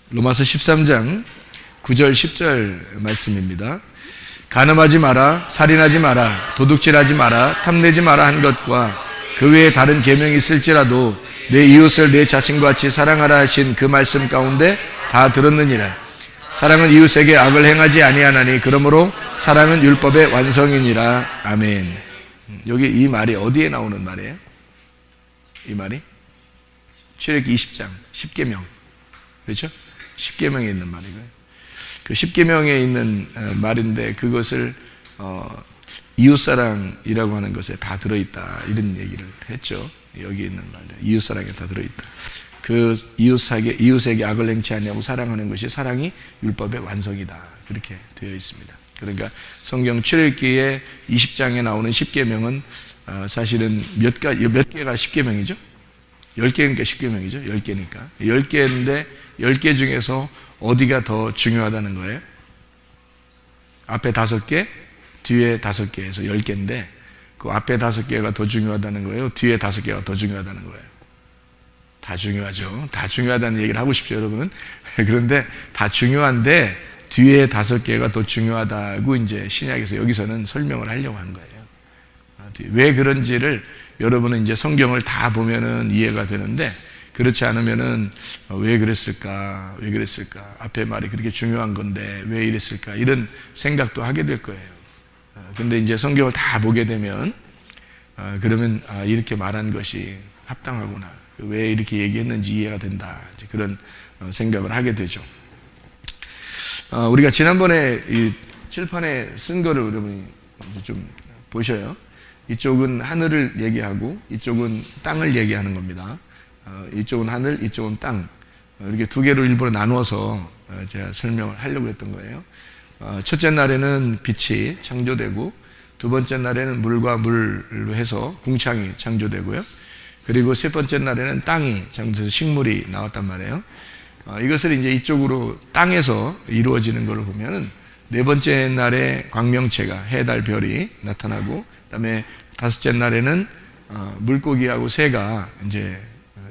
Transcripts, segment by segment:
로마서 13장 9절 10절 말씀입니다. 간음하지 마라, 살인하지 마라, 도둑질하지 마라, 탐내지 마라 한 것과 그 외에 다른 계명이 있을지라도 내 이웃을 내 자신과 같이 사랑하라 하신 그 말씀 가운데 다 들었느니라. 사랑은 이웃에게 악을 행하지 아니하나니 그러므로 사랑은 율법의 완성이니라. 아멘. 여기 이 말이 어디에 나오는 말이에요? 이 말이 출애굽기 20장 10계명, 그렇죠? 10계명에 있는 말이고요. 그 10계명에 있는 말인데 그것을 이웃사랑이라고 하는 것에 다 들어있다 이런 얘기를 했죠. 여기 있는 말들 이웃사랑에 다 들어있다. 그 이웃에게 악을 행치 아니하고 사랑하는 것이 사랑이 율법의 완성이다 그렇게 되어 있습니다. 그러니까 성경 출애굽기의 20장에 나오는 10계명은 사실은 몇 개가 10계명이죠? 10개니까 10계명이죠. 10개니까 10개인데 10개 중에서 어디가 더 중요하다는 거예요? 앞에 5개, 뒤에 5개에서 10개인데 그 앞에 5개가 더 중요하다는 거예요? 뒤에 5개가 더 중요하다는 거예요? 다 중요하죠. 다 중요하다는 얘기를 하고 싶죠, 여러분은. 그런데 다 중요한데 뒤에 5개가 더 중요하다고 이제 신약에서 여기서는 설명을 하려고 한 거예요. 왜 그런지를 여러분은 이제 성경을 다 보면은 이해가 되는데 그렇지 않으면은 왜 그랬을까? 앞에 말이 그렇게 중요한 건데 왜 이랬을까? 이런 생각도 하게 될 거예요. 근데 이제 성경을 다 보게 되면 그러면 이렇게 말한 것이 합당하구나. 왜 이렇게 얘기했는지 이해가 된다. 이제 그런 생각을 하게 되죠. 우리가 지난번에 이 칠판에 쓴 거를 여러분이 이제 좀 보셔요. 이쪽은 하늘을 얘기하고 이쪽은 땅을 얘기하는 겁니다. 이쪽은 하늘, 이쪽은 땅. 이렇게 두 개로 일부러 나누어서 제가 설명을 하려고 했던 거예요. 첫째 날에는 빛이 창조되고 두 번째 날에는 물과 물로 해서 궁창이 창조되고요. 그리고 세 번째 날에는 땅이 창조돼서 식물이 나왔단 말이에요. 이것을 이제 이쪽으로 땅에서 이루어지는 것을 보면은 네 번째 날에 광명체가 해, 달, 별이 나타나고 그다음에 다섯째 날에는 물고기하고 새가 이제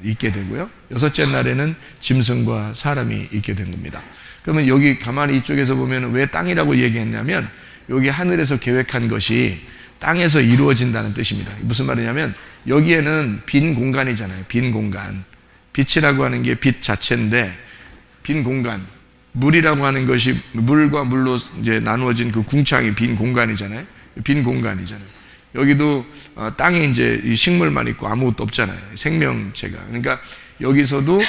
있게 되고요. 여섯째 날에는 짐승과 사람이 있게 된 겁니다. 그러면 여기 가만히 이쪽에서 보면 왜 땅이라고 얘기했냐면 여기 하늘에서 계획한 것이 땅에서 이루어진다는 뜻입니다. 무슨 말이냐면 여기에는 빈 공간이잖아요. 빈 공간. 빛이라고 하는 게 빛 자체인데 빈 공간. 물이라고 하는 것이 물과 물로 이제 나누어진 그 궁창이 빈 공간이잖아요. 빈 공간이잖아요. 여기도 땅에 이제 식물만 있고 아무것도 없잖아요. 생명체가. 그러니까 여기서도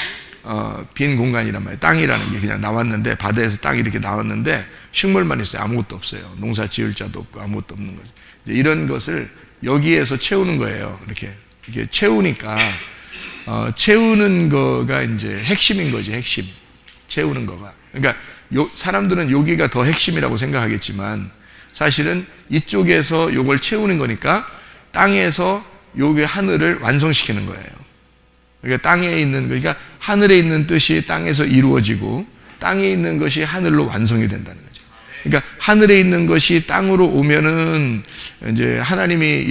빈 공간이란 말이에요. 땅이라는 게 그냥 나왔는데 바다에서 땅이 이렇게 나왔는데 식물만 있어요. 아무것도 없어요. 농사 지을 자도 없고 아무것도 없는 거죠. 이런 것을 여기에서 채우는 거예요. 이렇게 채우니까 채우는 거가 이제 핵심인 거지. 핵심. 채우는 거가. 그러니까 사람들은 여기가 더 핵심이라고 생각하겠지만 사실은 이쪽에서 요걸 채우는 거니까 땅에서 여기 하늘을 완성시키는 거예요. 그러니까 땅에 있는, 그러니까 하늘에 있는 뜻이 땅에서 이루어지고 땅에 있는 것이 하늘로 완성이 된다는 거죠. 그러니까 하늘에 있는 것이 땅으로 오면은 이제 하나님이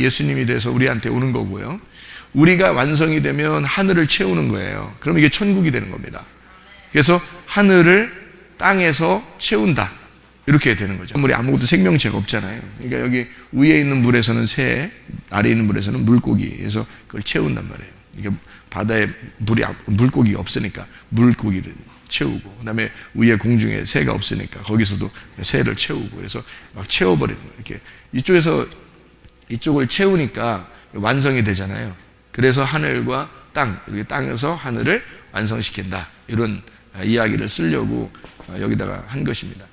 예수님이 돼서 우리한테 오는 거고요. 우리가 완성이 되면 하늘을 채우는 거예요. 그럼 이게 천국이 되는 겁니다. 그래서 하늘을 땅에서 채운다. 이렇게 되는 거죠. 물에 아무것도 생명체가 없잖아요. 그러니까 여기 위에 있는 물에서는 새, 아래에 있는 물에서는 물고기. 그래서 그걸 채운단 말이에요. 그러니까 바다에 물고기가 없으니까 물고기를 채우고, 그 다음에 위에 공중에 새가 없으니까 거기서도 새를 채우고, 그래서 막 채워버리는 거예요. 이렇게 이쪽에서 이쪽을 채우니까 완성이 되잖아요. 그래서 하늘과 땅, 이렇게 땅에서 하늘을 완성시킨다. 이런 이야기를 쓰려고 여기다가 한 것입니다.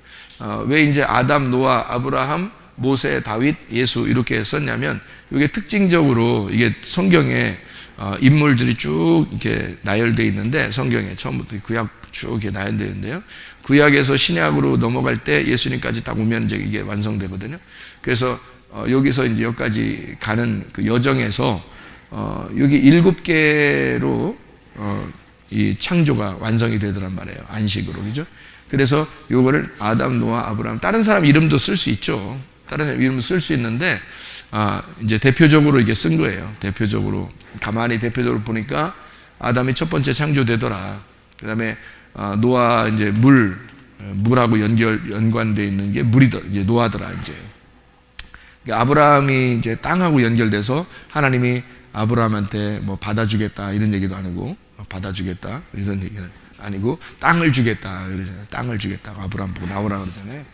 왜 이제 아담, 노아, 아브라함, 모세, 다윗, 예수 이렇게 썼냐면 이게 특징적으로 이게 성경에 인물들이 쭉 이렇게 나열되어 있는데 성경에 처음부터 구약 쭉 이렇게 나열되어 있는데요. 구약에서 신약으로 넘어갈 때 예수님까지 딱 오면 이제 이게 완성되거든요. 그래서 여기서 이제 여기까지 가는 그 여정에서 여기 7개로 이 창조가 완성이 되더란 말이에요. 안식으로. 그죠? 그래서 요거를 아담, 노아, 아브라함, 다른 사람 이름도 쓸 수 있죠. 다른 사람 이름도 쓸 수 있는데, 이제 대표적으로 이게 쓴 거예요. 대표적으로. 가만히 대표적으로 보니까 아담이 첫 번째 창조되더라. 그 다음에 노아 이제 물하고 연관되어 있는 게 이제 노아더라 이제. 그러니까 아브라함이 이제 땅하고 연결돼서 하나님이 아브라함한테 뭐 받아주겠다 이런 얘기도 아니고 받아주겠다 이런 얘기는 아니고 땅을 주겠다 그러잖아요. 땅을 주겠다고 아브라함 보고 나오라 그러잖아요.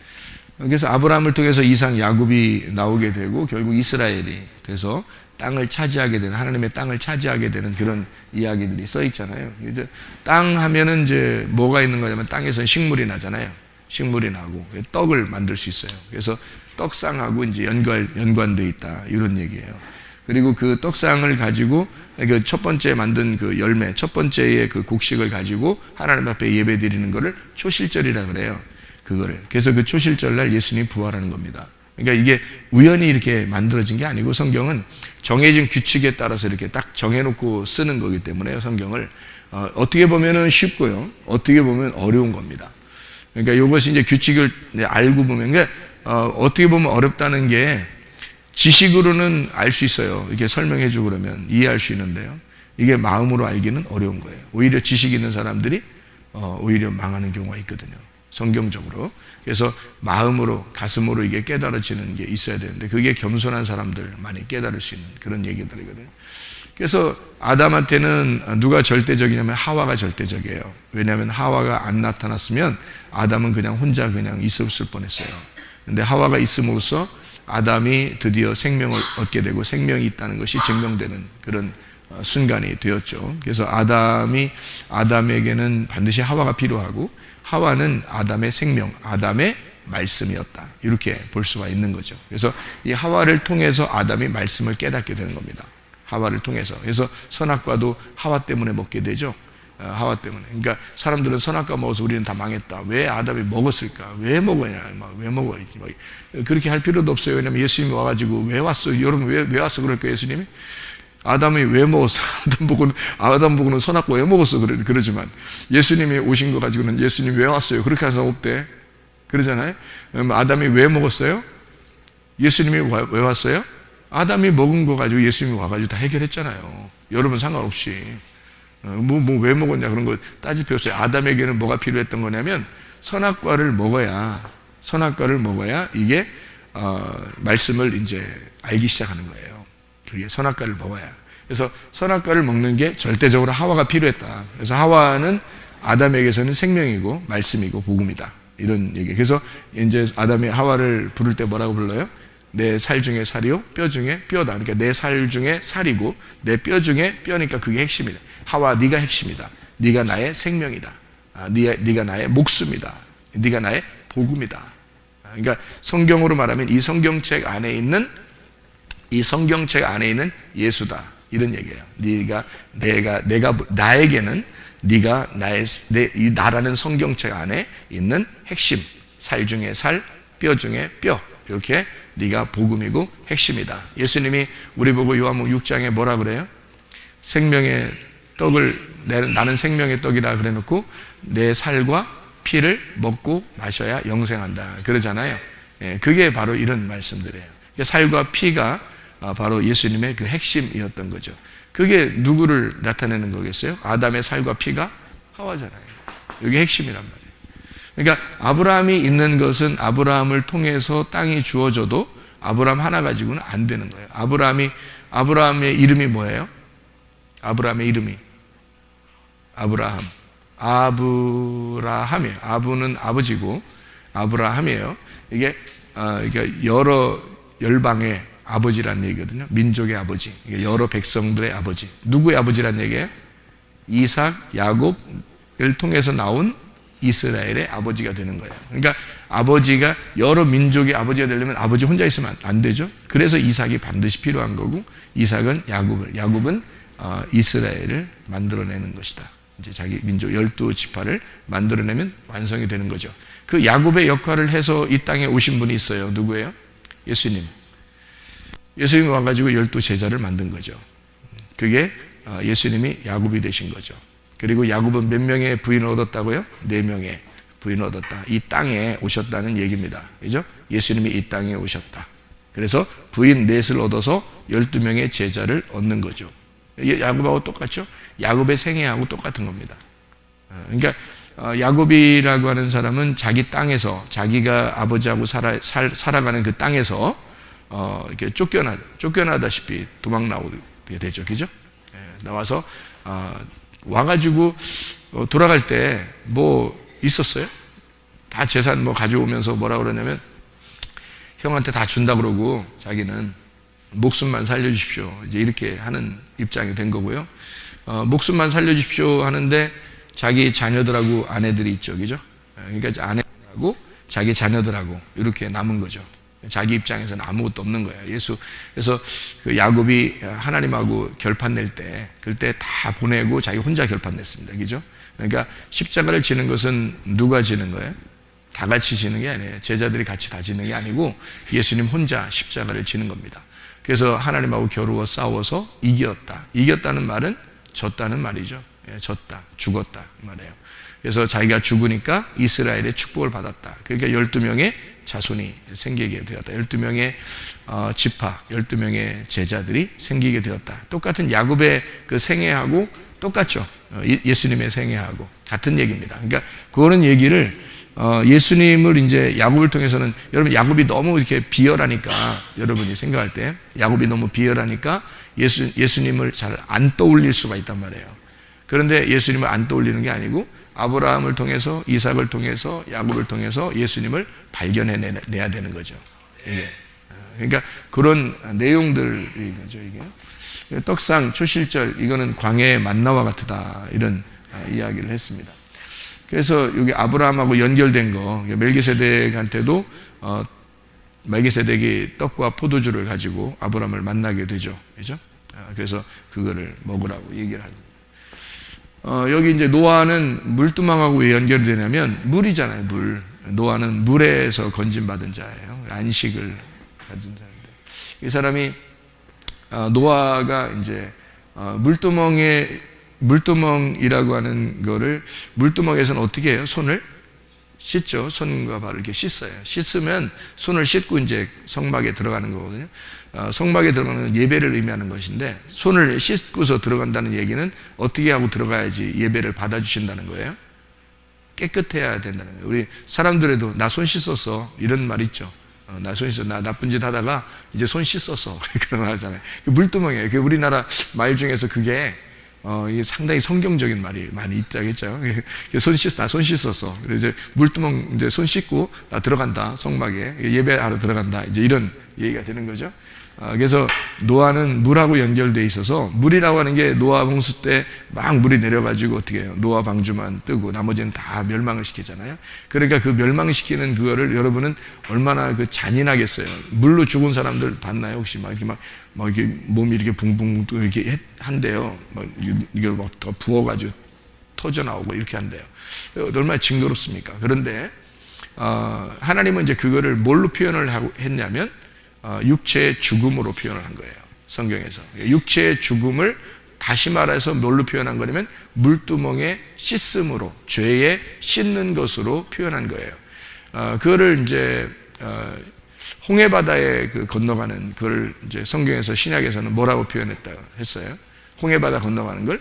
그래서 아브라함을 통해서 이삭 야곱이 나오게 되고 결국 이스라엘이 돼서 땅을 차지하게 되는 하나님의 땅을 차지하게 되는 그런 이야기들이 써 있잖아요. 이제 땅 하면은 이제 뭐가 있는 거냐면 땅에서는 식물이 나잖아요. 식물이 나고 떡을 만들 수 있어요. 그래서 떡상하고 이제 연관돼 있다 이런 얘기예요. 그리고 그 떡상을 가지고 그 첫 번째 만든 그 열매, 첫 번째의 그 곡식을 가지고 하나님 앞에 예배 드리는 거를 초실절이라 그래요. 그거를. 그래서 그 초실절날 예수님이 부활하는 겁니다. 그러니까 이게 우연히 이렇게 만들어진 게 아니고 성경은 정해진 규칙에 따라서 이렇게 딱 정해놓고 쓰는 거기 때문에 성경을 어떻게 보면은 쉽고요. 어떻게 보면 어려운 겁니다. 그러니까 이것이 이제 규칙을 알고 보면, 그러니까 어떻게 보면 어렵다는 게 지식으로는 알 수 있어요. 이렇게 설명해주고 그러면 이해할 수 있는데요. 이게 마음으로 알기는 어려운 거예요. 오히려 지식 있는 사람들이 오히려 망하는 경우가 있거든요. 성경적으로. 그래서 마음으로, 가슴으로 이게 깨달아지는 게 있어야 되는데 그게 겸손한 사람들 많이 깨달을 수 있는 그런 얘기들이거든요. 그래서 아담한테는 누가 절대적이냐면 하와가 절대적이에요. 왜냐하면 하와가 안 나타났으면 아담은 그냥 혼자 그냥 있었을 뻔했어요. 근데 하와가 있음으로써 아담이 드디어 생명을 얻게 되고 생명이 있다는 것이 증명되는 그런 순간이 되었죠. 그래서 아담에게는 반드시 하와가 필요하고 하와는 아담의 생명, 아담의 말씀이었다. 이렇게 볼 수가 있는 거죠. 그래서 이 하와를 통해서 아담이 말씀을 깨닫게 되는 겁니다. 하와를 통해서. 그래서 선악과도 하와 때문에 먹게 되죠. 하와 때문에. 그러니까 사람들은 선악과 먹어서 우리는 다 망했다. 왜 아담이 먹었을까? 왜 먹어야? 왜 먹어야지? 그렇게 할 필요도 없어요. 왜냐면 예수님이 와가지고 왜 왔어? 여러분 왜 왔어? 그럴까요? 예수님이? 아담이 왜 먹었어? 아담 보고는 선악과 왜 먹었어? 그러지만 예수님이 오신 거 가지고는 예수님 왜 왔어요? 그렇게 한 사람 없대. 그러잖아요. 아담이 왜 먹었어요? 예수님이 왜 왔어요? 아담이 먹은 거 가지고 예수님이 와가지고 다 해결했잖아요. 여러분 상관없이. 왜 먹었냐 그런 거 따질 필요 없어요. 아담에게는 뭐가 필요했던 거냐면 선악과를 먹어야 이게 말씀을 이제 알기 시작하는 거예요. 그게 선악과를 먹어야. 그래서 선악과를 먹는 게 절대적으로 하와가 필요했다. 그래서 하와는 아담에게서는 생명이고 말씀이고 복음이다. 이런 얘기. 그래서 이제 아담이 하와를 부를 때 뭐라고 불러요? 내 살 중에 살이요, 뼈 중에 뼈다. 그러니까 내 살 중에 살이고 내 뼈 중에 뼈니까 그게 핵심이다. 하와, 네가 핵심이다. 네가 나의 생명이다. 네가 나의 목숨이다. 네가 나의 복음이다. 그러니까 성경으로 말하면 이 성경책 안에 있는 예수다. 이런 얘기예요. 나에게는 네가 이 나라는 성경책 안에 있는 핵심, 살 중에 살, 뼈 중에 뼈. 이렇게 네가 복음이고 핵심이다. 예수님이 우리 보고 요한복음 6장에 뭐라 그래요? 생명의 떡을 나는 생명의 떡이라 그래놓고 내 살과 피를 먹고 마셔야 영생한다 그러잖아요. 그게 바로 이런 말씀들이에요. 살과 피가 바로 예수님의 그 핵심이었던 거죠. 그게 누구를 나타내는 거겠어요? 아담의 살과 피가 하와잖아요. 이게 핵심이란 말이에요. 그러니까 아브라함이 있는 것은 아브라함을 통해서 땅이 주어져도 아브라함 하나 가지고는 안 되는 거예요. 아브라함의 이름이 뭐예요? 아브라함의 이름이 아브라함이에요. 아브는 아버지고 아브라함이에요. 이게 그러니까 여러 열방의 아버지라는 얘기거든요. 민족의 아버지, 여러 백성들의 아버지. 누구의 아버지라는 얘기예요? 이삭, 야곱을 통해서 나온 이스라엘의 아버지가 되는 거예요. 그러니까 아버지가 여러 민족의 아버지가 되려면 아버지 혼자 있으면 안 되죠. 그래서 이삭이 반드시 필요한 거고 이삭은 야곱은 이스라엘을 만들어내는 것이다. 이제 자기 민족 12지파를 만들어내면 완성이 되는 거죠. 그 야곱의 역할을 해서 이 땅에 오신 분이 있어요. 누구예요? 예수님. 예수님이 와가지고 12제자를 만든 거죠. 그게 예수님이 야곱이 되신 거죠. 그리고 야곱은 몇 명의 부인을 얻었다고요? 4명의 부인을 얻었다. 이 땅에 오셨다는 얘기입니다. 그죠? 예수님이 이 땅에 오셨다. 그래서 부인 넷을 얻어서 12명의 제자를 얻는 거죠. 야곱하고 똑같죠? 야곱의 생애하고 똑같은 겁니다. 그러니까 야곱이라고 하는 사람은 자기 땅에서, 자기가 아버지하고 살아가는 그 땅에서 이렇게 쫓겨나다시피 도망 나오게 되죠. 그죠? 나와서 와가지고 돌아갈 때 뭐 있었어요? 다 재산 뭐 가져오면서 뭐라 그러냐면 형한테 다 준다 그러고 자기는 목숨만 살려주십시오. 이제 이렇게 하는 입장이 된 거고요. 목숨만 살려주십시오 하는데 자기 자녀들하고 아내들이 있죠. 그죠? 그러니까 아내들하고 자기 자녀들하고 이렇게 남은 거죠. 자기 입장에서는 아무것도 없는 거예요. 그래서 그 야곱이 하나님하고 결판 낼 때, 그때 다 보내고 자기 혼자 결판 냈습니다. 그죠? 그러니까 십자가를 지는 것은 누가 지는 거예요? 다 같이 지는 게 아니에요. 제자들이 같이 다 지는 게 아니고 예수님 혼자 십자가를 지는 겁니다. 그래서 하나님하고 겨루어 싸워서 이겼다. 이겼다는 말은 졌다는 말이죠. 졌다, 죽었다 말이에요. 그래서 자기가 죽으니까 이스라엘의 축복을 받았다. 그러니까 12명의 자손이 생기게 되었다. 12명의 지파, 12명의 제자들이 생기게 되었다. 똑같은 야곱의 그 생애하고 똑같죠. 예수님의 생애하고 같은 얘기입니다. 그러니까 그거는 얘기를 예수님을 이제 야곱을 통해서는, 여러분 야곱이 너무 이렇게 비열하니까, 여러분이 생각할 때 야곱이 너무 비열하니까 예수님을 잘 안 떠올릴 수가 있단 말이에요. 그런데 예수님을 안 떠올리는 게 아니고 아브라함을 통해서, 이삭을 통해서, 야곱을 통해서 예수님을 발견해내야 되는 거죠. 이게. 그러니까 그런 내용들이 거죠. 이게 떡상 초실절, 이거는 광야의 만나와 같다, 이런 이야기를 했습니다. 그래서 여기 아브라함하고 연결된 거, 멜기세덱한테도 멜기세덱이 떡과 포도주를 가지고 아브라함을 만나게 되죠. 그죠? 그래서 그거를 먹으라고 얘기를 합니다. 여기 이제 노아는 물두멍하고 왜 연결이 되냐면 물이잖아요. 물. 노아는 물에서 건진받은 자예요. 안식을 가진 자인데, 이 사람이 노아가 이제 물두멍이라고 하는 거를, 물두멍에서는 어떻게 해요? 손을 씻죠. 손과 발을 이렇게 씻어요. 씻으면 손을 씻고 이제 성막에 들어가는 거거든요. 성막에 들어가는 건 예배를 의미하는 것인데, 손을 씻고서 들어간다는 얘기는 어떻게 하고 들어가야지 예배를 받아주신다는 거예요? 깨끗해야 된다는 거예요. 우리 사람들에도 나 손 씻었어, 이런 말 있죠. 나 손 씻었어, 나 나쁜 짓 하다가 이제 손 씻었어, 그런 말 하잖아요. 그 물두멍이에요. 그 우리나라 말 중에서 그게 이게 상당히 성경적인 말이 많이 있다겠죠. 나 손 씻었어. 그래서 이제 물두멍 이제 손 씻고 나 들어간다, 성막에 예배하러 들어간다, 이제 이런 얘기가 되는 거죠. 그래서 노아는 물하고 연결되어 있어서, 물이라고 하는 게 노아 홍수 때 막 물이 내려가지고 어떻게 해요? 노아 방주만 뜨고 나머지는 다 멸망을 시키잖아요. 그러니까 그 멸망시키는 그거를 여러분은 얼마나 그 잔인하겠어요. 물로 죽은 사람들 봤나요? 혹시 막 이렇게 몸이 이렇게 붕붕 이렇게 한대요. 이게 막 더 부어가지고 터져 나오고 이렇게 한대요. 얼마나 징그럽습니까? 그런데 하나님은 이제 그거를 뭘로 표현을 했냐면 육체의 죽음으로 표현을 한 거예요. 성경에서. 육체의 죽음을 다시 말해서 뭘로 표현한 거냐면 물두멍에 씻음으로, 죄에 씻는 것으로 표현한 거예요. 그거를 이제 홍해바다에 건너가는 그걸 이제 성경에서, 신약에서는 뭐라고 표현했다고 했어요? 홍해바다 건너가는 걸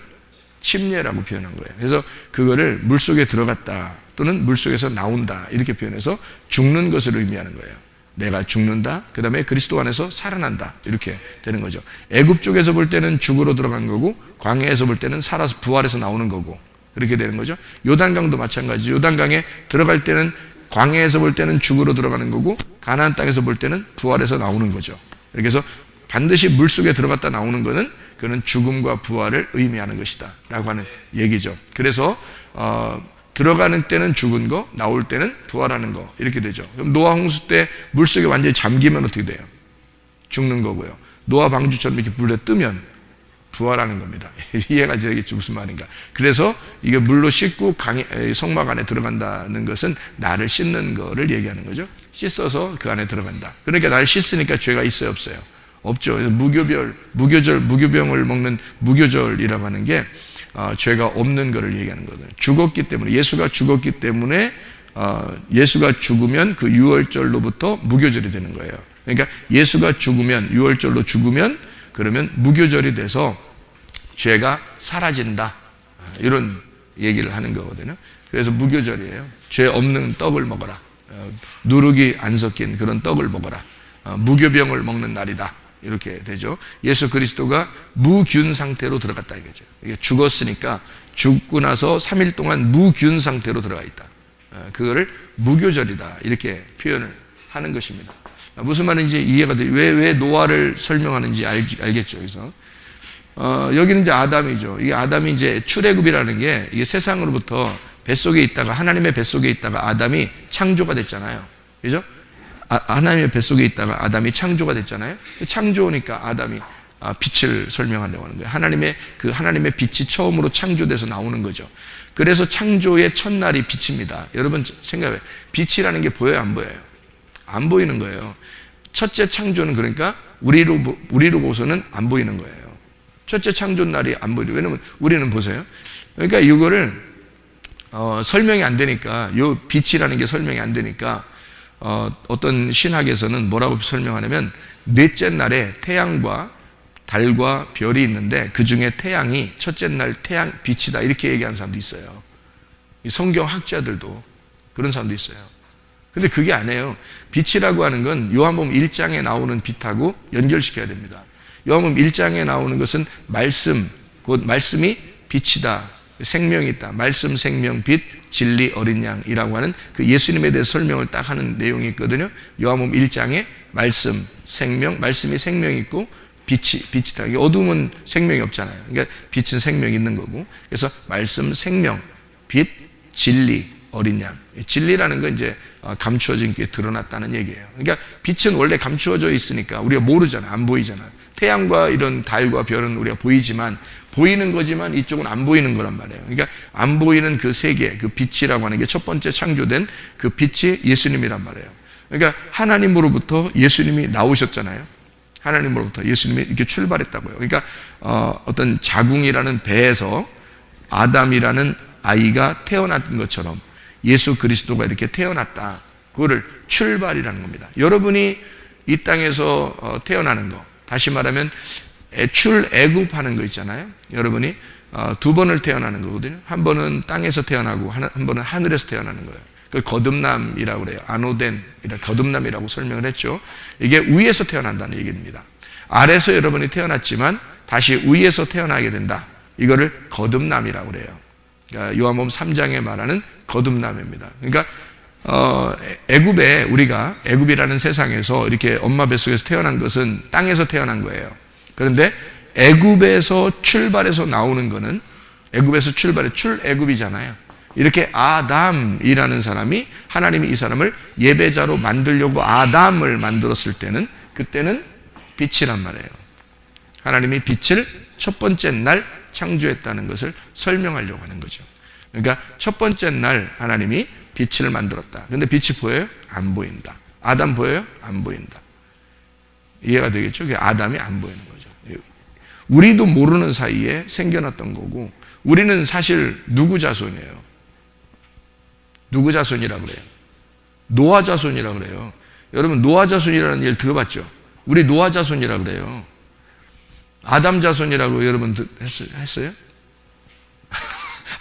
침례라고 표현한 거예요. 그래서 그거를 물속에 들어갔다 또는 물속에서 나온다, 이렇게 표현해서 죽는 것을 의미하는 거예요. 내가 죽는다, 그 다음에 그리스도 안에서 살아난다, 이렇게 되는 거죠. 애굽 쪽에서 볼 때는 죽으로 들어간 거고, 광야에서 볼 때는 살아서 부활해서 나오는 거고, 그렇게 되는 거죠. 요단강도 마찬가지. 요단강에 들어갈 때는, 광야에서 볼 때는 죽으로 들어가는 거고, 가나안 땅에서 볼 때는 부활해서 나오는 거죠. 그래서 반드시 물속에 들어갔다 나오는 것은 그는 죽음과 부활을 의미하는 것이다 라고 하는 얘기죠. 그래서 들어가는 때는 죽은 거, 나올 때는 부활하는 거, 이렇게 되죠. 그럼 노아 홍수 때 물속에 완전히 잠기면 어떻게 돼요? 죽는 거고요. 노아 방주처럼 이렇게 물에 뜨면 부활하는 겁니다. 이해가 되겠죠, 무슨 말인가. 그래서 이게 물로 씻고 성막 안에 들어간다는 것은 나를 씻는 거를 얘기하는 거죠. 씻어서 그 안에 들어간다. 그러니까 나를 씻으니까 죄가 있어요, 없어요? 없죠. 무교병을 먹는 무교절이라고 하는 게 죄가 없는 것을 얘기하는 거거든요. 죽었기 때문에, 예수가 죽었기 때문에 예수가 죽으면 그 유월절로부터 무교절이 되는 거예요. 그러니까 예수가 죽으면, 유월절로 죽으면, 그러면 무교절이 돼서 죄가 사라진다, 이런 얘기를 하는 거거든요. 그래서 무교절이에요. 죄 없는 떡을 먹어라. 누룩이 안 섞인 그런 떡을 먹어라. 무교병을 먹는 날이다. 이렇게 되죠. 예수 그리스도가 무균 상태로 들어갔다 이거죠. 이게 죽었으니까 죽고 나서 3일 동안 무균 상태로 들어가 있다. 그거를 무교절이다. 이렇게 표현을 하는 것입니다. 무슨 말인지 이해가 돼요. 왜 노아를 설명하는지 알겠죠. 그래서 여기는 이제 아담이죠. 이게 아담이 이제 출애굽이라는 게 이게 세상으로부터 뱃속에 있다가 하나님의 뱃속에 있다가 아담이 창조가 됐잖아요. 그죠? 하나님의 뱃속에 있다가 아담이 창조가 됐잖아요. 창조니까 아담이 빛을 설명하려고 하는 거예요. 하나님의 빛이 처음으로 창조돼서 나오는 거죠. 그래서 창조의 첫날이 빛입니다. 여러분 생각해. 빛이라는 게 보여요, 안 보여요? 안 보이는 거예요. 첫째 창조는 그러니까 우리로 보서는 안 보이는 거예요. 첫째 창조 날이 안 보이죠. 왜냐면 우리는 보세요. 그러니까 이거를 설명이 안 되니까, 요 빛이라는 게 설명이 안 되니까 어떤 신학에서는 뭐라고 설명하냐면 넷째 날에 태양과 달과 별이 있는데 그 중에 태양이 첫째 날 태양 빛이다 이렇게 얘기하는 사람도 있어요. 성경 학자들도 그런 사람도 있어요. 근데 그게 아니에요. 빛이라고 하는 건 요한복음 1장에 나오는 빛하고 연결시켜야 됩니다. 요한복음 1장에 나오는 것은 말씀, 곧 말씀이 빛이다. 생명이 있다. 말씀, 생명, 빛, 진리, 어린 양이라고 하는 그 예수님에 대해서 설명을 딱 하는 내용이 있거든요. 요한복음 1장에 말씀, 생명, 말씀이 생명이 있고 빛이다. 이게 어둠은 생명이 없잖아요. 그러니까 빛은 생명이 있는 거고. 그래서 말씀, 생명, 빛, 진리, 어린 양. 진리라는 건 이제 감추어진 게 드러났다는 얘기예요. 그러니까 빛은 원래 감추어져 있으니까 우리가 모르잖아요. 안 보이잖아요. 태양과 이런 달과 별은 우리가 보이지만 보이는 거지만 이쪽은 안 보이는 거란 말이에요. 그러니까 안 보이는 그 세계, 그 빛이라고 하는 게 첫 번째 창조된 그 빛이 예수님이란 말이에요. 그러니까 하나님으로부터 예수님이 나오셨잖아요. 하나님으로부터 예수님이 이렇게 출발했다고요. 그러니까 어떤 자궁이라는 배에서 아담이라는 아이가 태어난 것처럼 예수 그리스도가 이렇게 태어났다. 그거를 출발이라는 겁니다. 여러분이 이 땅에서 태어나는 거, 다시 말하면 출애굽하는 거 있잖아요. 여러분이 두 번을 태어나는 거거든요. 한 번은 땅에서 태어나고 한 번은 하늘에서 태어나는 거예요. 그걸 거듭남이라고 그래요. 아노덴, 거듭남이라고 설명을 했죠. 이게 위에서 태어난다는 얘기입니다. 아래에서 여러분이 태어났지만 다시 위에서 태어나게 된다. 이거를 거듭남이라고 그래요. 그러니까 요한복음 3장에 말하는 거듭남입니다. 그러니까 애굽에 우리가 애굽이라는 세상에서 이렇게 엄마 뱃속에서 태어난 것은 땅에서 태어난 거예요. 그런데 애굽에서 출발해서 나오는 거는 애굽에서 출발해 출애굽이잖아요. 이렇게 아담이라는 사람이 하나님이 이 사람을 예배자로 만들려고 아담을 만들었을 때는 그때는 빛이란 말이에요. 하나님이 빛을 첫 번째 날 창조했다는 것을 설명하려고 하는 거죠. 그러니까 첫 번째 날 하나님이 빛을 만들었다. 근데 빛이 보여요? 안 보인다. 아담 보여요? 안 보인다. 이해가 되겠죠? 그게 아담이 안 보이는 거죠. 우리도 모르는 사이에 생겨났던 거고, 우리는 사실 누구 자손이에요? 누구 자손이라고 그래요? 노아 자손이라고 그래요. 여러분 노아 자손이라는 일 들어봤죠? 우리 노아 자손이라고 그래요. 아담 자손이라고 여러분 했어요?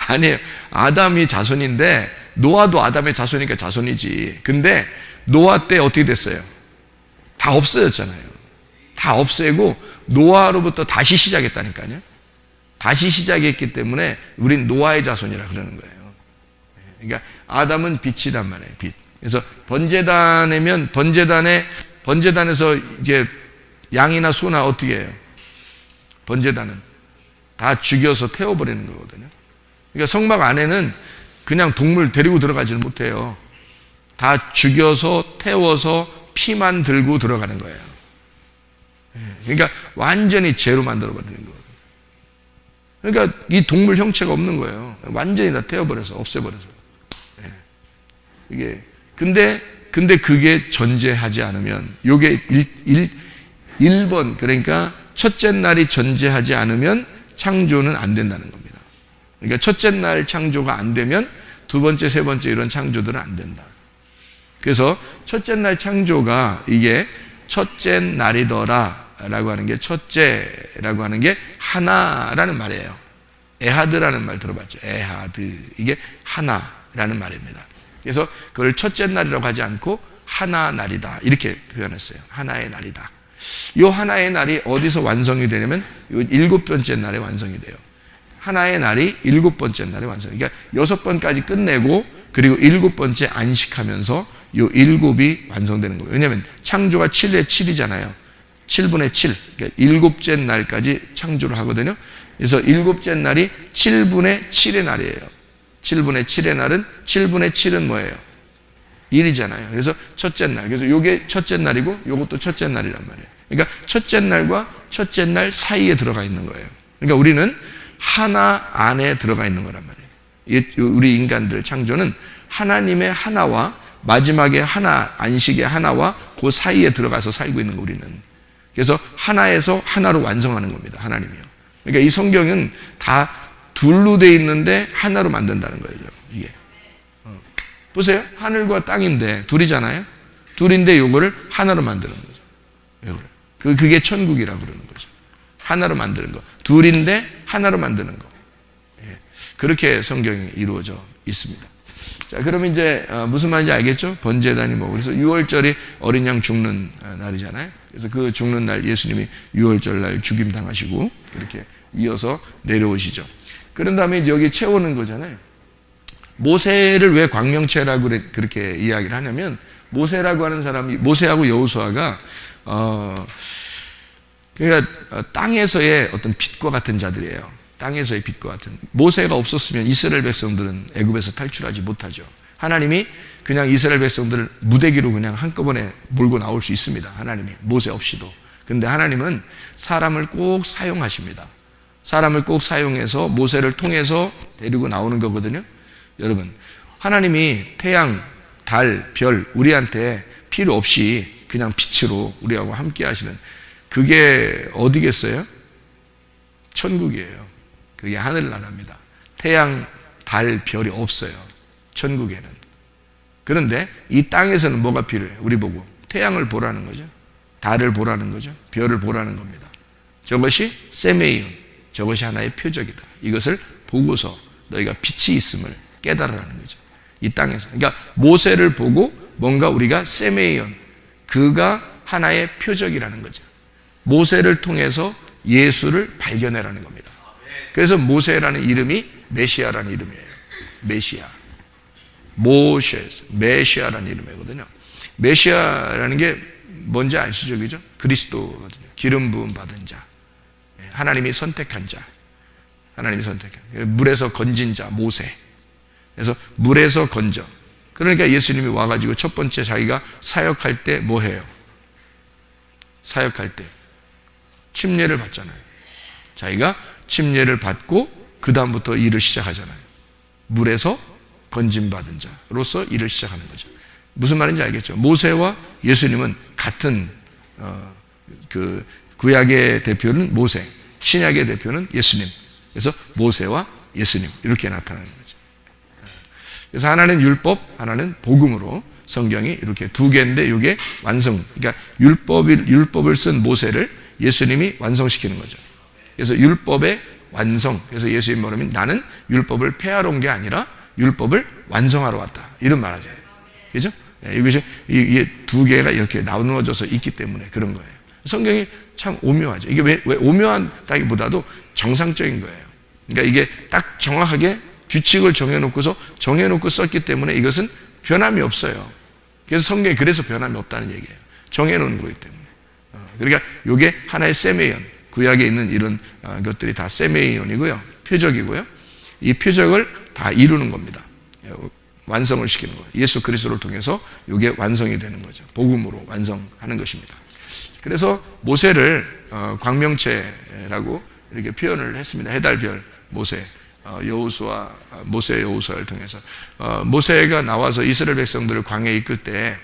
아니에요. 아담이 자손인데 노아도 아담의 자손이니까 자손이지. 근데 노아 때 어떻게 됐어요? 다 없어졌잖아요. 다 없애고 노아로부터 다시 시작했다니까요. 다시 시작했기 때문에 우린 노아의 자손이라 그러는 거예요. 그러니까 아담은 빛이란 말이에요. 빛. 그래서 번제단에서 이제 양이나 소나 어떻게 해요? 번제단은 다 죽여서 태워버리는 거거든요. 그러니까 성막 안에는 그냥 동물 데리고 들어가지는 못해요. 다 죽여서 태워서 피만 들고 들어가는 거예요. 그러니까 완전히 죄로 만들어버리는 거거든요. 그러니까 이 동물 형체가 없는 거예요. 완전히 다 태워버려서 없애버려서. 이게 근데 그게 전제하지 않으면 요게 1번 그러니까 첫째 날이 전제하지 않으면 창조는 안 된다는 겁니다. 그러니까 첫째 날 창조가 안 되면 두 번째, 세 번째 이런 창조들은 안 된다. 그래서 첫째 날 창조가 이게 첫째 날이더라 라고 하는 게 첫째라고 하는 게 하나라는 말이에요. 에하드라는 말 들어봤죠? 에하드. 이게 하나라는 말입니다. 그래서 그걸 첫째 날이라고 하지 않고 하나 날이다 이렇게 표현했어요. 하나의 날이다. 이 하나의 날이 어디서 완성이 되냐면 요 7번째 날에 완성이 돼요. 하나의 날이 7번째 날에 완성. 그러니까 6번까지 끝내고 그리고 7번째 안식하면서 요 7이 완성되는 거예요. 왜냐하면 창조가 7의 7이잖아요. 7분의 7. 그러니까 7째 날까지 창조를 하거든요. 그래서 7째 날이 7분의 7의 날이에요. 7분의 7의 날은 7분의 7은 뭐예요? 1이잖아요. 그래서 첫째 날. 그래서 요게 첫째 날이고 요것도 첫째 날이란 말이에요. 그러니까 첫째 날과 첫째 날 사이에 들어가 있는 거예요. 그러니까 우리는 하나 안에 들어가 있는 거란 말이에요. 우리 인간들 창조는 하나님의 하나와 마지막에 하나, 안식의 하나와 그 사이에 들어가서 살고 있는 거 우리는. 그래서 하나에서 하나로 완성하는 겁니다. 하나님이요. 그러니까 이 성경은 다 둘로 돼 있는데 하나로 만든다는 거예요. 이게. 보세요. 하늘과 땅인데 둘이잖아요. 둘인데 요거를 하나로 만드는 거죠. 그게 천국이라고 그러는 거죠. 하나로 만드는 거. 둘인데 하나로 만드는 거. 그렇게 성경이 이루어져 있습니다. 자, 그러면 이제 무슨 말인지 알겠죠? 번제단이 뭐 그래서 6월절이 어린 양 죽는 날이잖아요. 그래서 그 죽는 날 예수님이 6월절 날 죽임 당하시고 이렇게 이어서 내려오시죠. 그런 다음에 이제 여기 채우는 거잖아요. 모세를 왜 광명체라고 그렇게 이야기를 하냐면 모세라고 하는 사람이 모세하고 여호수아가 그러니까 땅에서의 어떤 빛과 같은 자들이에요. 땅에서의 빛과 같은. 모세가 없었으면 이스라엘 백성들은 애굽에서 탈출하지 못하죠. 하나님이 그냥 이스라엘 백성들을 무대기로 그냥 한꺼번에 몰고 나올 수 있습니다. 하나님이 모세 없이도. 근데 하나님은 사람을 꼭 사용하십니다. 사람을 꼭 사용해서 모세를 통해서 데리고 나오는 거거든요. 여러분, 하나님이 태양, 달, 별 우리한테 필요 없이 그냥 빛으로 우리하고 함께 하시는 그게 어디겠어요? 천국이에요. 그게 하늘나라입니다. 태양, 달, 별이 없어요. 천국에는. 그런데 이 땅에서는 뭐가 필요해요? 우리 보고 태양을 보라는 거죠. 달을 보라는 거죠. 별을 보라는 겁니다. 저것이 세메이온, 저것이 하나의 표적이다. 이것을 보고서 너희가 빛이 있음을 깨달으라는 거죠. 이 땅에서. 그러니까 모세를 보고 뭔가 우리가 세메이온, 그가 하나의 표적이라는 거죠. 모세를 통해서 예수를 발견해라는 겁니다. 그래서 모세라는 이름이 메시아라는 이름이에요. 메시아. 모셰스, 메시아라는 이름이거든요. 메시아라는 게 뭔지 아시죠? 그죠? 그리스도거든요. 기름 부음 받은 자. 하나님이 선택한 자. 하나님이 선택한. 물에서 건진 자, 모세. 그래서 물에서 건져. 그러니까 예수님이 와가지고 첫 번째 자기가 사역할 때 뭐 해요? 사역할 때 침례를 받잖아요. 자기가 침례를 받고 그 다음부터 일을 시작하잖아요. 물에서 건짐받은 자로서 일을 시작하는 거죠. 무슨 말인지 알겠죠? 모세와 예수님은 같은 그 구약의 대표는 모세, 신약의 대표는 예수님. 그래서 모세와 예수님 이렇게 나타나는 거죠. 그래서 하나는 율법, 하나는 복음으로 성경이 이렇게 두 개인데 이게 완성. 그러니까 율법을 쓴 모세를 예수님이 완성시키는 거죠. 그래서 율법의 완성. 그래서 예수님이 뭐냐면 나는 율법을 폐하러 온 게 아니라 율법을 완성하러 왔다. 이런 말하잖아요. 그죠? 이것이 이게 두 개가 이렇게 나누어져서 있기 때문에 그런 거예요. 성경이 참 오묘하죠. 이게 왜 오묘하다기보다도 정상적인 거예요. 그러니까 이게 딱 정확하게 규칙을 정해놓고 썼기 때문에 이것은 변함이 없어요. 그래서 성경이 그래서 변함이 없다는 얘기예요. 정해놓은 거기 때문에. 그러니까 이게 하나의 세메이온, 구약에 있는 이런 것들이 다 세메이온이고요. 표적이고요. 이 표적을 다 이루는 겁니다. 완성을 시키는 거예요. 예수 그리스도를 통해서 이게 완성이 되는 거죠. 복음으로 완성하는 것입니다. 그래서 모세를 광명체라고 이렇게 표현을 했습니다. 해달별 모세, 여호수아, 모세 여호수아를 통해서 모세가 나와서 이스라엘 백성들을 광야에 이끌 때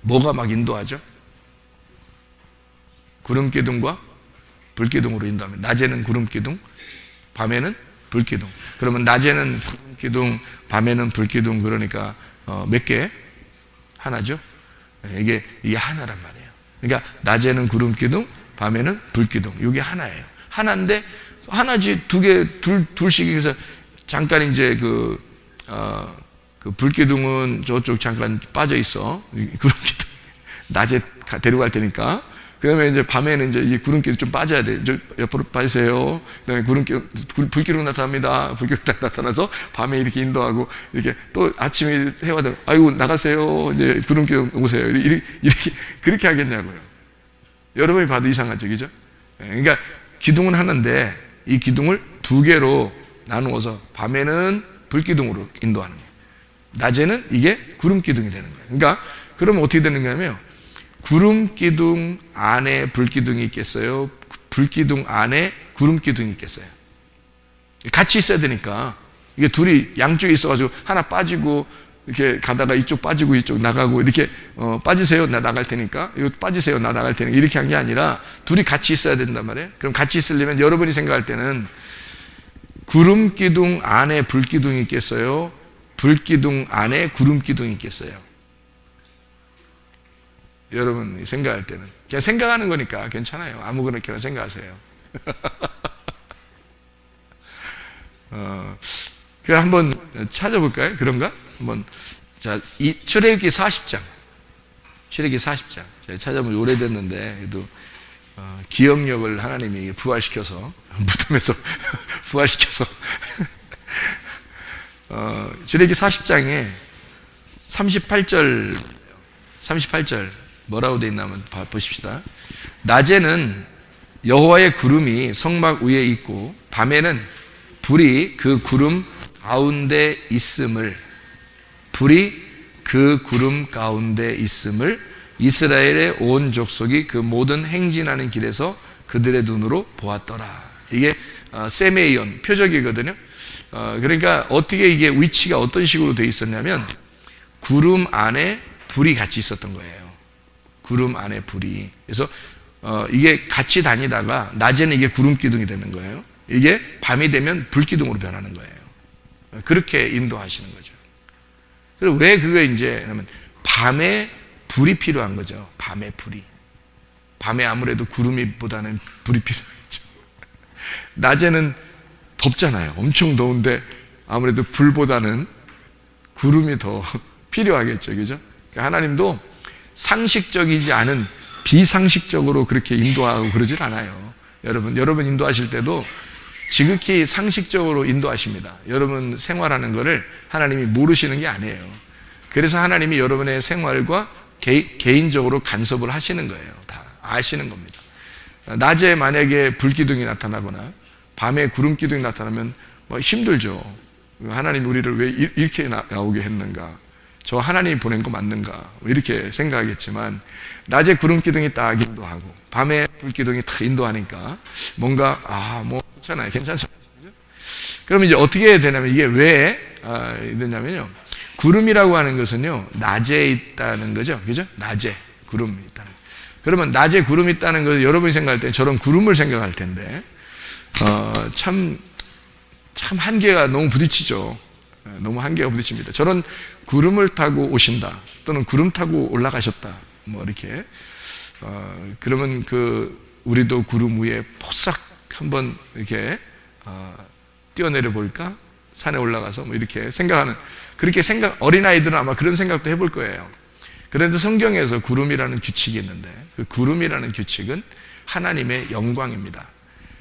뭐가 막 인도하죠? 구름기둥과 불기둥으로 인도합니다. 낮에는 구름기둥, 밤에는 불기둥. 그러면 낮에는 구름기둥, 밤에는 불기둥. 그러니까 몇 개? 하나죠. 이게 하나란 말이에요. 그러니까 낮에는 구름기둥, 밤에는 불기둥. 이게 하나예요. 하나인데 하나씩 두 개, 둘씩 해서 잠깐 이제 그 불기둥은 저쪽 잠깐 빠져 있어. 구름기둥. 낮에 데려갈 테니까. 그 다음에 이제 밤에는 이제 이 구름기둥 좀 빠져야 돼. 저 옆으로 빠지세요. 그 다음에 불기둥 나타납니다. 불기둥 나타나서 밤에 이렇게 인도하고, 이렇게 또 아침에 해와 돼. 아이고, 나가세요. 이제 구름기둥 오세요. 이렇게, 그렇게 하겠냐고요. 여러분이 봐도 이상하죠. 그죠? 그러니까 기둥은 하나인데, 이 기둥을 두 개로 나누어서 밤에는 불기둥으로 인도하는 거예요. 낮에는 이게 구름기둥이 되는 거예요. 그러니까, 그러면 어떻게 되는 거냐면, 구름기둥 안에 불기둥이 있겠어요? 불기둥 안에 구름기둥이 있겠어요? 같이 있어야 되니까. 이게 둘이 양쪽에 있어가지고 하나 빠지고 이렇게 가다가 이쪽 빠지고 이쪽 나가고 이렇게 빠지세요, 나 나갈 테니까. 이거 빠지세요, 나 나갈 테니까. 이렇게 한 게 아니라 둘이 같이 있어야 된단 말이에요. 그럼 같이 있으려면 여러분이 생각할 때는 구름기둥 안에 불기둥이 있겠어요? 불기둥 안에 구름기둥이 있겠어요? 여러분 생각할 때는 그냥 생각하는 거니까 괜찮아요. 아무거나 생각하세요. 그래 한번 찾아볼까요? 그런가? 한번 자, 이 출애굽기 40장. 출애굽기 40장. 제가 찾아보면 오래됐는데 그래도 기억력을 하나님이 부활시켜서 무덤에서 부활시켜서 출애굽기 40장에 38절 뭐라고 되어 있나 한번 보십시다. 낮에는 여호와의 구름이 성막 위에 있고 밤에는 불이 그 구름 가운데 있음을 이스라엘의 온 족속이 그 모든 행진하는 길에서 그들의 눈으로 보았더라. 이게 세메이온 표적이거든요. 그러니까 어떻게 이게 위치가 어떤 식으로 되어 있었냐면 구름 안에 불이 같이 있었던 거예요. 구름 안에 불이. 그래서 이게 같이 다니다가 낮에는 이게 구름기둥이 되는 거예요. 이게 밤이 되면 불기둥으로 변하는 거예요. 그렇게 인도하시는 거죠. 그리고 왜 그게 이제 밤에 불이 필요한 거죠. 밤에 불이. 밤에 아무래도 구름이보다는 불이 필요하죠. 낮에는 덥잖아요. 엄청 더운데 아무래도 불보다는 구름이 더 필요하겠죠. 그죠? 그러니까 하나님도 상식적이지 않은 비상식적으로 그렇게 인도하고 그러질 않아요. 여러분 인도하실 때도 지극히 상식적으로 인도하십니다. 여러분 생활하는 거를 하나님이 모르시는 게 아니에요. 그래서 하나님이 여러분의 생활과 개인적으로 간섭을 하시는 거예요. 다 아시는 겁니다. 낮에 만약에 불기둥이 나타나거나 밤에 구름기둥이 나타나면 힘들죠. 하나님 우리를 왜 이렇게 나오게 했는가? 저 하나님이 보낸 거 맞는가? 이렇게 생각하겠지만 낮에 구름기둥이 딱 인도하고 밤에 불기둥이 딱 인도하니까 뭔가 좋잖아요. 괜찮습니다. 그럼 이제 어떻게 해야 되냐면 이게 왜 되냐면요. 구름이라고 하는 것은요. 낮에 있다는 거죠. 그죠? 낮에 구름이 있다는. 그러면 낮에 구름이 있다는 것을 여러분이 생각할 때 저런 구름을 생각할 텐데 참 한계가 너무 부딪히죠. 너무 한계가 부딪힙니다. 저런 구름을 타고 오신다 또는 구름 타고 올라가셨다 이렇게 그러면 우리도 구름 위에 포싹 한번 이렇게 뛰어내려 볼까? 산에 올라가서 이렇게 생각하는 그렇게 어린아이들은 아마 그런 생각도 해볼 거예요. 그런데 성경에서 구름이라는 규칙이 있는데 그 구름이라는 규칙은 하나님의 영광입니다.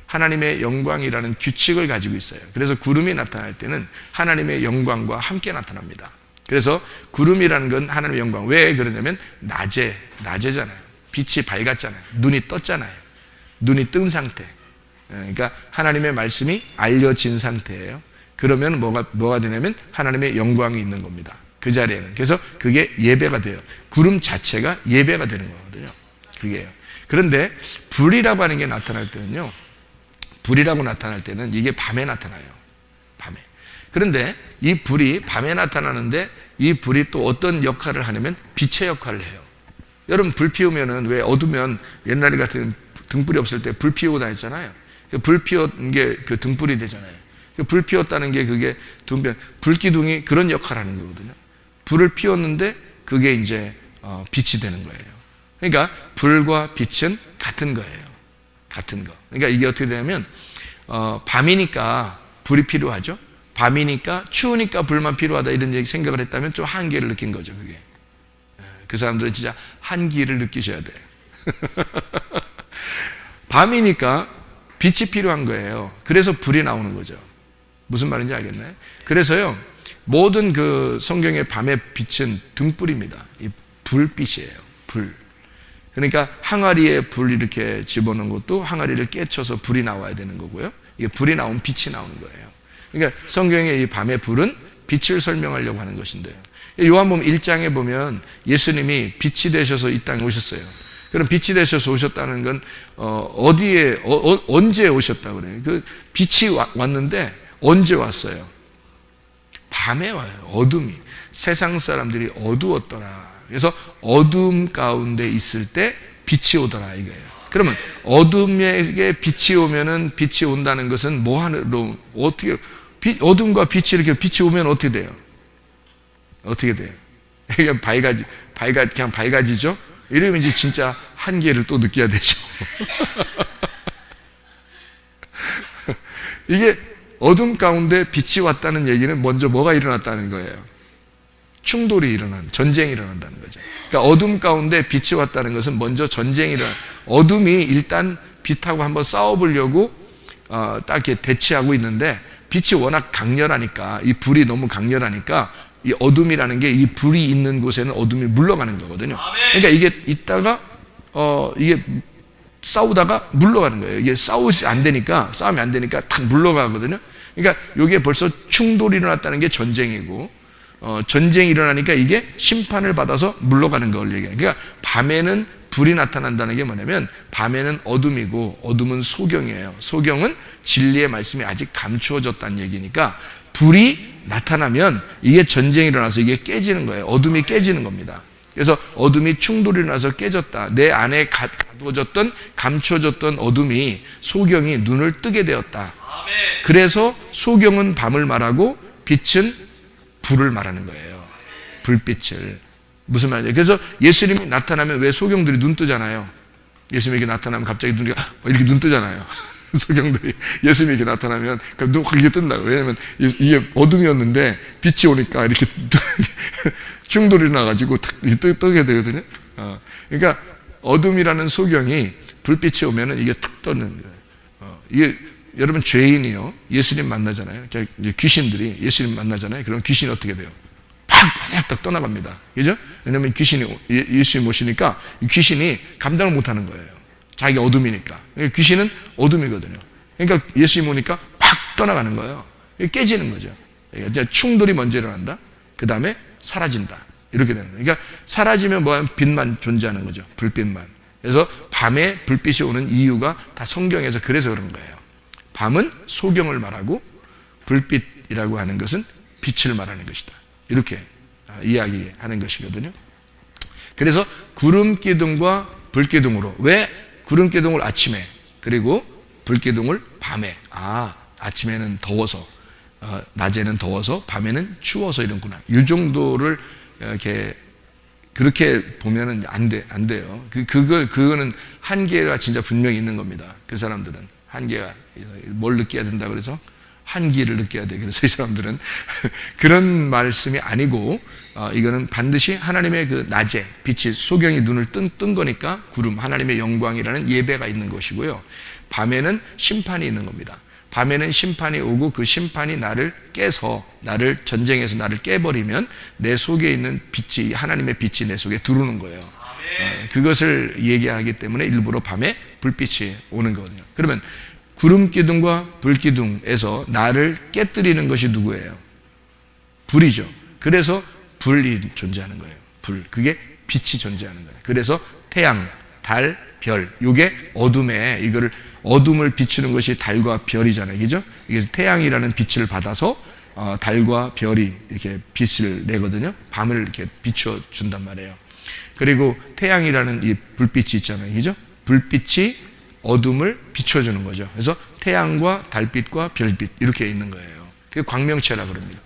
하나님의 영광이라는 규칙을 가지고 있어요. 그래서 구름이 나타날 때는 하나님의 영광과 함께 나타납니다. 그래서 구름이라는 건 하나님의 영광. 왜 그러냐면 낮에잖아요. 빛이 밝았잖아요. 눈이 떴잖아요. 눈이 뜬 상태. 그러니까 하나님의 말씀이 알려진 상태예요. 그러면 뭐가 되냐면 하나님의 영광이 있는 겁니다. 그 자리에는. 그래서 그게 예배가 돼요. 구름 자체가 예배가 되는 거거든요. 그게요. 그런데 불이라고 하는 게 나타날 때는요. 불이라고 나타날 때는 이게 밤에 나타나요. 밤에. 그런데 이 불이 밤에 나타나는데 이 불이 또 어떤 역할을 하냐면 빛의 역할을 해요. 여러분 불 피우면은 왜 어두면 옛날 같은 등불이 없을 때 불 피우고 다녔잖아요. 불 피운 게 그 등불이 되잖아요. 불 피웠다는 게 그게 불기둥이 그런 역할을 하는 거거든요. 불을 피웠는데 그게 이제 빛이 되는 거예요. 그러니까 불과 빛은 같은 거예요. 같은 거. 그러니까 이게 어떻게 되냐면 밤이니까 불이 필요하죠. 밤이니까 추우니까 불만 필요하다 이런 얘기 생각을 했다면 좀 한계를 느낀 거죠. 그게 그 사람들은 진짜 한기를 느끼셔야 돼요. 밤이니까 빛이 필요한 거예요. 그래서 불이 나오는 거죠. 무슨 말인지 알겠나요? 그래서요, 모든 그 성경의 밤의 빛은 등불입니다. 이 불빛이에요. 불. 그러니까 항아리에 불 이렇게 집어넣은 것도 항아리를 깨쳐서 불이 나와야 되는 거고요. 이게 불이 나오면 빛이 나오는 거예요. 그러니까 성경의 이 밤의 불은 빛을 설명하려고 하는 것인데요. 요한복음 1장에 보면 예수님이 빛이 되셔서 이 땅에 오셨어요. 그럼 빛이 되셔서 오셨다는 건 어디에 언제 오셨다고 그래요? 그 빛이 왔는데 언제 왔어요? 밤에 와요. 어둠이. 세상 사람들이 어두웠더라. 그래서 어둠 가운데 있을 때 빛이 오더라 이거예요. 그러면 어둠에게 빛이 오면은 빛이 온다는 것은 뭐 하는 어떻게 어둠과 빛이 이렇게 빛이 오면 어떻게 돼요? 어떻게 돼요? 그냥 그냥 밝아지죠? 이러면 이제 진짜 한계를 또 느껴야 되죠. 이게 어둠 가운데 빛이 왔다는 얘기는 먼저 뭐가 일어났다는 거예요? 충돌이 전쟁이 일어난다는 거죠. 그러니까 어둠 가운데 빛이 왔다는 것은 먼저 전쟁이 어둠이 일단 빛하고 한번 싸워보려고 딱 이렇게 대치하고 있는데 빛이 워낙 강렬하니까 이 불이 너무 강렬하니까 이 어둠이라는 게 이 불이 있는 곳에는 어둠이 물러가는 거거든요. 그러니까 이게 있다가 이게 싸우다가 물러가는 거예요. 이게 싸우면 안 되니까 탁 물러가거든요. 그러니까 이게 벌써 충돌이 일어났다는 게 전쟁이고 전쟁이 일어나니까 이게 심판을 받아서 물러가는 걸 얘기해요. 그러니까 밤에는 불이 나타난다는 게 뭐냐면 밤에는 어둠이고 어둠은 소경이에요. 소경은 진리의 말씀이 아직 감추어졌다는 얘기니까 불이 나타나면 이게 전쟁이 일어나서 이게 깨지는 거예요. 어둠이 깨지는 겁니다. 그래서 어둠이 충돌이 일어나서 깨졌다. 내 안에 가두어졌던 감추어졌던 어둠이 소경이 눈을 뜨게 되었다. 그래서 소경은 밤을 말하고 빛은 불을 말하는 거예요. 불빛을. 무슨 말이에요? 그래서 예수님이 나타나면 왜 소경들이 눈 뜨잖아요. 예수님에게 나타나면 갑자기 이렇게 눈 뜨잖아요. 소경들이 예수님에게 나타나면 눈 확 이렇게 뜬다고. 왜냐하면 이게 어둠이었는데 빛이 오니까 이렇게 충돌이 나가지고 뜨게 되거든요. 그러니까 어둠이라는 소경이 불빛이 오면은 이게 탁 떠는 거예요. 이게 여러분 죄인이요 예수님 만나잖아요. 귀신들이 예수님 만나잖아요. 그럼 귀신이 어떻게 돼요? 팍 떠나갑니다. 그죠? 왜냐하면 귀신이 예수님 오시니까 귀신이 감당을 못하는 거예요. 자기가 어둠이니까. 귀신은 어둠이거든요. 그러니까 예수님 오니까 팍 떠나가는 거예요. 깨지는 거죠. 그러니까 충돌이 먼저 일어난다. 그 다음에 사라진다. 이렇게 되는 거예요. 그러니까 사라지면 뭐하면 빛만 존재하는 거죠. 불빛만. 그래서 밤에 불빛이 오는 이유가 다 성경에서 그래서 그런 거예요. 밤은 소경을 말하고 불빛이라고 하는 것은 빛을 말하는 것이다. 이렇게 이야기하는 것이거든요. 그래서 구름기둥과 불기둥으로 왜 구름기둥을 아침에 그리고 불기둥을 밤에 아침에는 더워서 낮에는 더워서 밤에는 추워서 이런구나. 이 정도를 이렇게 그렇게 보면은 안 돼요. 그거는 한계가 진짜 분명히 있는 겁니다. 그 사람들은 한계가 뭘 느껴야 된다 그래서 한기를 느껴야 돼. 그래서 이 사람들은 그런 말씀이 아니고 이거는 반드시 하나님의 그 낮에 빛이 소경이 눈을 뜬 거니까 구름 하나님의 영광이라는 예배가 있는 것이고요. 밤에는 심판이 있는 겁니다. 밤에는 심판이 오고 그 심판이 나를 깨서 전쟁에서 나를 깨버리면 내 속에 있는 빛이 하나님의 빛이 내 속에 들어오는 거예요. 그것을 얘기하기 때문에 일부러 밤에 불빛이 오는 거거든요. 그러면 구름기둥과 불기둥에서 나를 깨뜨리는 것이 누구예요? 불이죠. 그래서 불이 존재하는 거예요. 불. 그게 빛이 존재하는 거예요. 그래서 태양, 달, 별. 이게 어둠을 비추는 것이 달과 별이잖아요. 그죠? 이게 태양이라는 빛을 받아서 달과 별이 이렇게 빛을 내거든요. 밤을 이렇게 비춰 준단 말이에요. 그리고 태양이라는 이 불빛이 있잖아요. 그죠? 불빛이 어둠을 비춰주는 거죠. 그래서 태양과 달빛과 별빛 이렇게 있는 거예요. 그게 광명체라 그럽니다.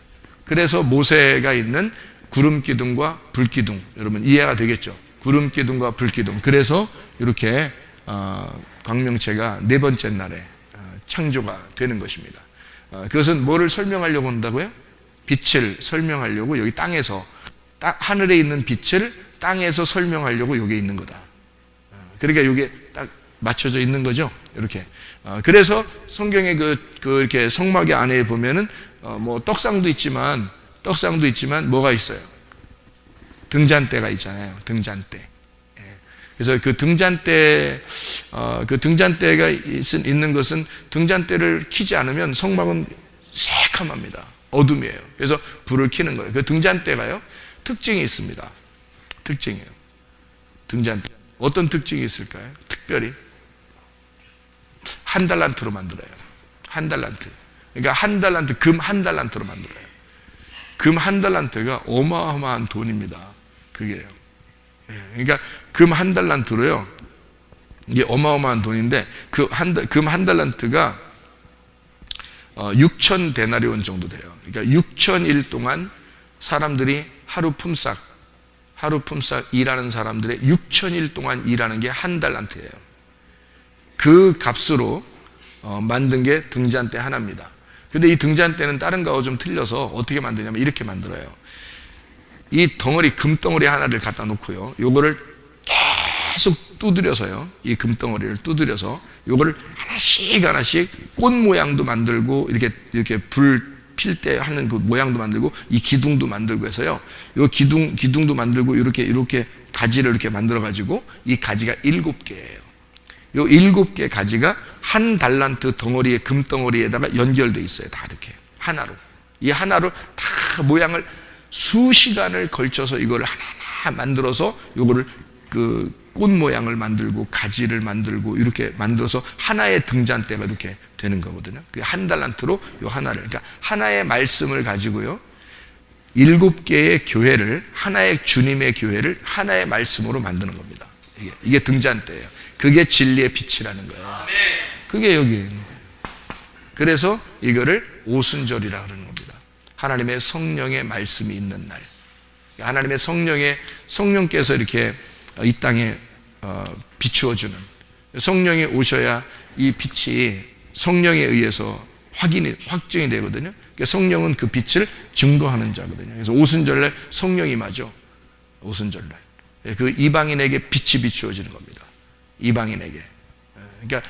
그래서 모세가 있는 구름기둥과 불기둥 여러분 이해가 되겠죠? 구름기둥과 불기둥. 그래서 이렇게 광명체가 네 번째 날에 창조가 되는 것입니다. 그것은 뭐를 설명하려고 한다고요? 빛을 설명하려고 여기 땅에서 하늘에 있는 빛을 땅에서 설명하려고 여기 있는 거다. 그러니까 이게 딱 맞춰져 있는 거죠. 이렇게. 그래서 성경의 이렇게 성막의 안에 보면은 뭐 떡상도 있지만 뭐가 있어요? 등잔대가 있잖아요. 등잔대. 그래서 그 등잔대가 있는 것은 등잔대를 켜지 않으면 성막은 새카맣니다. 어둠이에요. 그래서 불을 켜는 거예요. 그 등잔대가요, 특징이 있습니다. 특징이에요. 등잔대. 어떤 특징이 있을까요? 특별히. 한 달란트로 만들어요. 한 달란트. 그러니까 한 달란트, 금 한 달란트로 만들어요. 금 한 달란트가 어마어마한 돈입니다. 그게요. 그러니까 금 한 달란트로요, 이게 어마어마한 돈인데, 금 한 달란트가 6천 데나리온 정도 돼요. 그러니까 6천일 동안 사람들이 하루 품삯 일하는 사람들의 6천일 동안 일하는 게 한 달란트예요. 그 값으로 만든 게 등잔대 하나입니다. 근데 이 등잔대는 다른 거하고 좀 틀려서 어떻게 만드냐면 이렇게 만들어요. 이 덩어리, 금덩어리 하나를 갖다 놓고요, 요거를 계속 두드려서요, 이 금덩어리를 두드려서 요거를 하나씩 꽃 모양도 만들고, 이렇게 불 필 때 하는 그 모양도 만들고, 이 기둥도 만들고 해서요, 요 기둥도 만들고, 이렇게 가지를 이렇게 만들어 가지고, 이 가지가 7개예요. 요 7개 가지가 한 달란트 덩어리의 금덩어리에다가 연결돼 있어요. 다 이렇게 하나로. 이 하나로 다 모양을 수시간을 걸쳐서 이걸 하나하나 만들어서 요거를 꽃 모양을 만들고 가지를 만들고 이렇게 만들어서 하나의 등잔대가 이렇게 되는 거거든요. 한 달란트로 요 하나를, 그러니까 하나의 말씀을 가지고요, 7개의 교회를, 하나의 주님의 교회를 하나의 말씀으로 만드는 겁니다. 이게 등잔대예요. 그게 진리의 빛이라는 거예요. 그게 여기 있는 거예요. 그래서 이거를 오순절이라 그러는 겁니다. 하나님의 성령의 말씀이 있는 날. 하나님의 성령께서 이렇게 이 땅에 비추어주는, 성령이 오셔야 이 빛이 성령에 의해서 확증이 되거든요. 그러니까 성령은 그 빛을 증거하는 자거든요. 그래서 오순절날 성령이 임하죠. 오순절날 그 이방인에게 빛이 비추어지는 겁니다. 이방인에게. 그러니까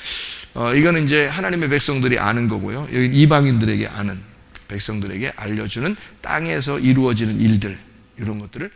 이거는 이제 하나님의 백성들이 아는 거고요, 이방인들에게 백성들에게 알려주는 땅에서 이루어지는 일들, 이런 것들을